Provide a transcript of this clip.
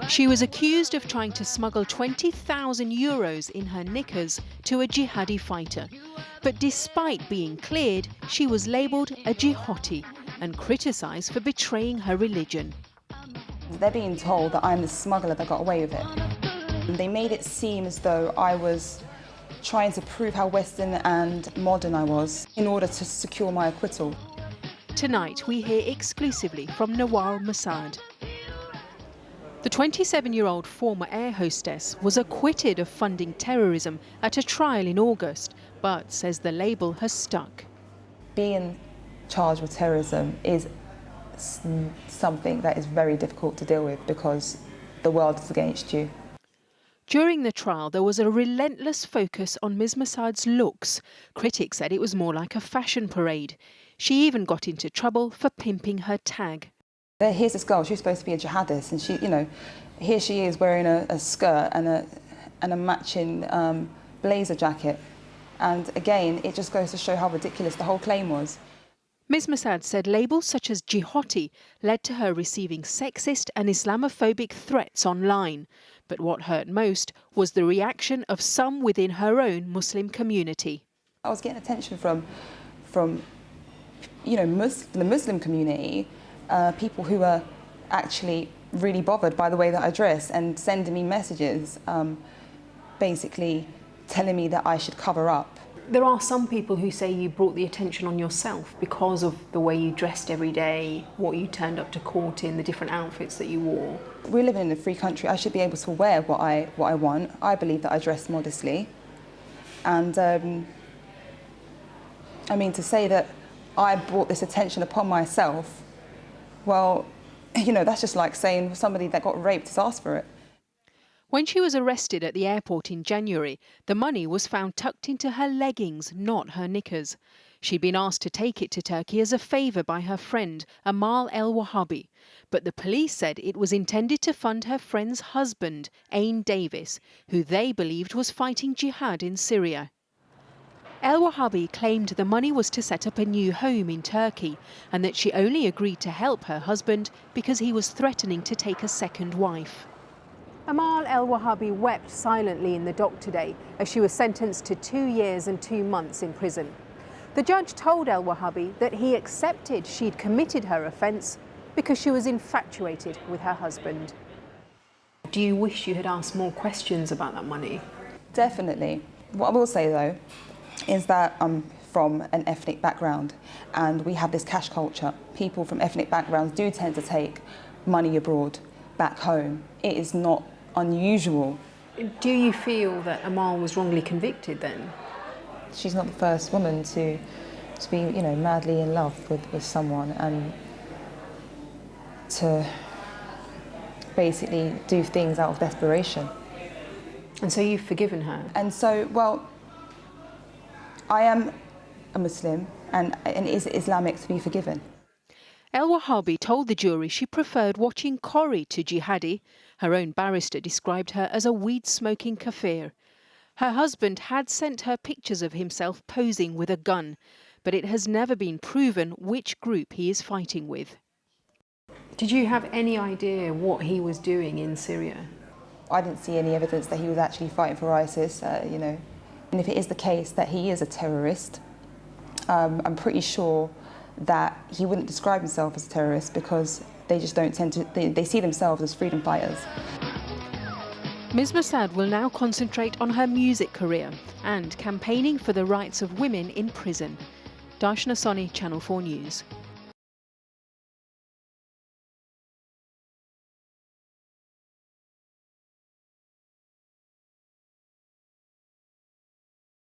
She was accused of trying to smuggle 20,000 euros in her knickers to a jihadi fighter. But despite being cleared, she was labelled a jihadi and criticised for betraying her religion. They're being told that I'm the smuggler that got away with it. And they made it seem as though I was trying to prove how Western and modern I was in order to secure my acquittal. Tonight we hear exclusively from Nawal Mossad. The 27-year-old former air hostess was acquitted of funding terrorism at a trial in August, but says the label has stuck. Being charged with terrorism is something that is very difficult to deal with because the world is against you. During the trial, there was a relentless focus on Ms Mossad's looks. Critics said it was more like a fashion parade. She even got into trouble for pimping her tag. Here's this girl, she's supposed to be a jihadist, and she, here she is wearing a skirt and a matching blazer jacket. And again, it just goes to show how ridiculous the whole claim was. Ms Mossad said labels such as jihadi led to her receiving sexist and Islamophobic threats online. But what hurt most was the reaction of some within her own Muslim community. I was getting attention from the Muslim community, people who are actually really bothered by the way that I dress and sending me messages, basically telling me that I should cover up. There are some people who say you brought the attention on yourself because of the way you dressed every day, what you turned up to court in, the different outfits that you wore. We're living in a free country. I should be able to wear what I want. I believe that I dress modestly. And I mean, to say that I brought this attention upon myself, well, that's just like saying somebody that got raped has asked for it. When she was arrested at the airport in January, the money was found tucked into her leggings, not her knickers. She'd been asked to take it to Turkey as a favour by her friend, Amal El-Wahabi. But the police said it was intended to fund her friend's husband, Ain Davis, who they believed was fighting jihad in Syria. El-Wahabi claimed the money was to set up a new home in Turkey and that she only agreed to help her husband because he was threatening to take a second wife. Amal El-Wahabi wept silently in the dock today as she was sentenced to 2 years and 2 months in prison. The judge told El-Wahabi that he accepted she'd committed her offence because she was infatuated with her husband. Do you wish you had asked more questions about that money? Definitely. What I will say though is that I'm from an ethnic background and we have this cash culture. People from ethnic backgrounds do tend to take money abroad back home. It is not unusual. Do you feel that Amal was wrongly convicted then? She's not the first woman to be, madly in love with someone and to basically do things out of desperation. And so you've forgiven her? And so, well, I am a Muslim and it is Islamic to be forgiven. El-Wahabi told the jury she preferred watching Corrie to jihadi. Her own barrister described her as a weed-smoking kafir. Her husband had sent her pictures of himself posing with a gun, but it has never been proven which group he is fighting with. Did you have any idea what he was doing in Syria? I didn't see any evidence that he was actually fighting for ISIS, And if it is the case that he is a terrorist, I'm pretty sure that he wouldn't describe himself as a terrorist because they just don't tend to, they see themselves as freedom fighters. Ms Mossad will now concentrate on her music career and campaigning for the rights of women in prison. Darshana Soni, Channel 4 News.